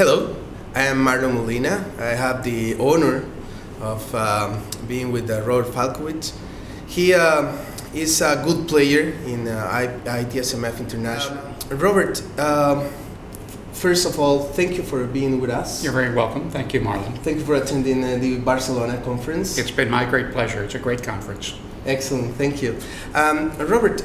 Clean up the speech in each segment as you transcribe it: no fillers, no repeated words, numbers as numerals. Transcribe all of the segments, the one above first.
Hello, I am Marlon Molina. I have the honor of being with Robert Falkowitz. He is a good player in itSMF International. Robert, first of all, thank you for being with us. You're very welcome. Thank you, Marlon. Thank you for attending the Barcelona conference. It's been my great pleasure. It's a great conference. Excellent, thank you. Robert,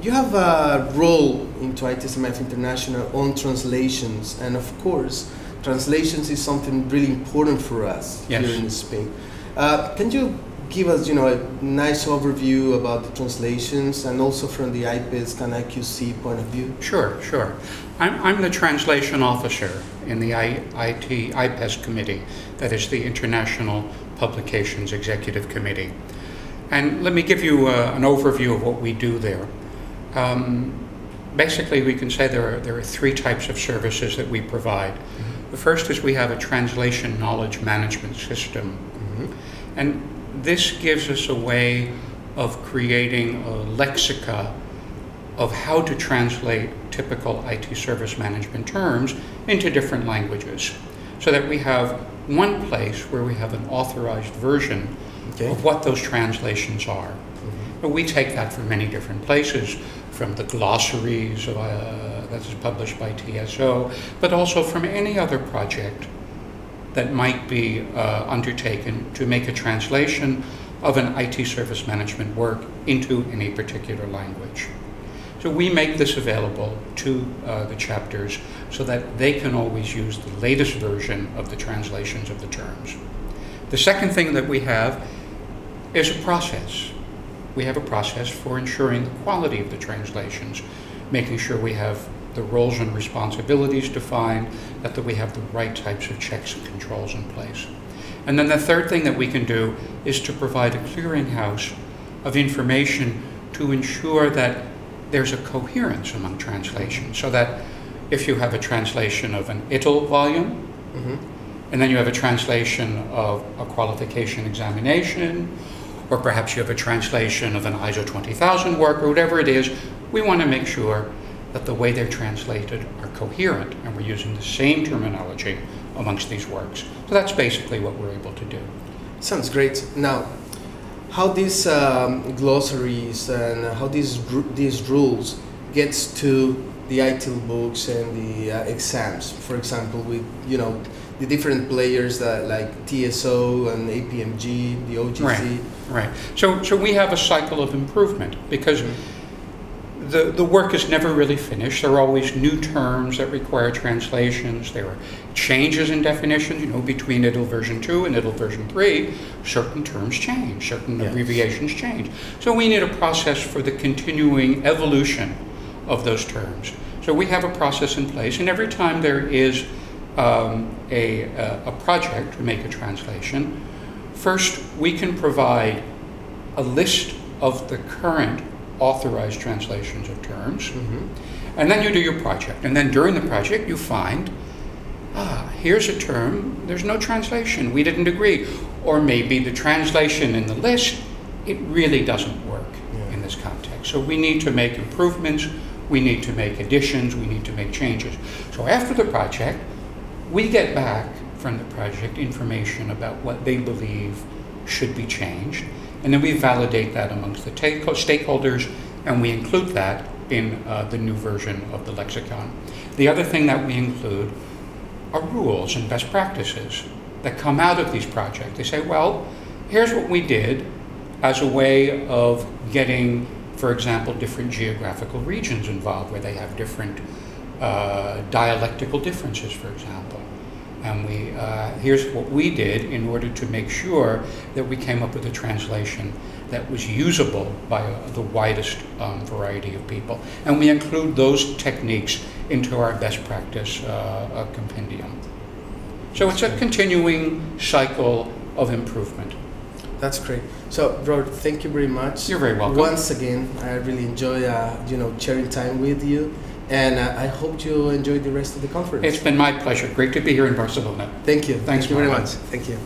you have a role into itSMF International on translations, and of course, translations is something really important for us here in Spain. Can you give us, a nice overview about the translations and also from the IPES and IQC point of view? Sure. I'm the translation officer in the IPES committee, that is the International Publications Executive Committee. And let me give you an overview of what we do there. Basically, we can say there are three types of services that we provide. The first is we have a translation knowledge management system. And this gives us a way of creating a lexica of how to translate typical IT service management terms into different languages, so that we have one place where we have an authorized version of what those translations are. But we take that from many different places, from the glossaries that is published by TSO, but also from any other project that might be undertaken to make a translation of an IT service management work into any particular language. So we make this available to the chapters so that they can always use the latest version of the translations of the terms. The second thing that we have is a process. We have a process for ensuring the quality of the translations, making sure we have the roles and responsibilities defined, that we have the right types of checks and controls in place. And then the third thing that we can do is to provide a clearinghouse of information to ensure that there's a coherence among translations, so that if you have a translation of an ITIL volume, and then you have a translation of a qualification examination, or perhaps you have a translation of an ISO 20000 work, or whatever it is, we want to make sure that the way they're translated are coherent and we're using the same terminology amongst these works. So that's basically what we're able to do. Sounds great. Now, how these glossaries and how these rules gets to the ITIL books and the exams, for example, with the different players that like TSO and APMG, the OGC. Right. So we have a cycle of improvement because the work is never really finished. There are always new terms that require translations. There are changes in definitions. Between ITIL version 2 and ITIL version 3, certain terms change, certain abbreviations change. So we need a process for the continuing evolution of those terms. So we have a process in place, and every time there is a project to make a translation, first we can provide a list of the current authorized translations of terms, and then you do your project. And then during the project you find, here's a term, there's no translation, we didn't agree. Or maybe the translation in the list, it really doesn't work in this context. So we need to make improvements, we need to make additions, we need to make changes. So after the project, we get back from the project information about what they believe should be changed, and then we validate that amongst the stakeholders, and we include that in the new version of the lexicon. The other thing that we include are rules and best practices that come out of these projects. They say, well, here's what we did as a way of getting, for example, different geographical regions involved, where they have different dialectical differences, for example. And here's what we did in order to make sure that we came up with a translation that was usable by the widest variety of people. And we include those techniques into our best practice compendium. So it's a continuing cycle of improvement. That's great. So, Robert, thank you very much. You're very welcome. Once again, I really enjoy sharing time with you. And I hope you enjoy the rest of the conference. It's been my pleasure. Great to be here in Barcelona. Thank you. Thank you very much. much. Thank you.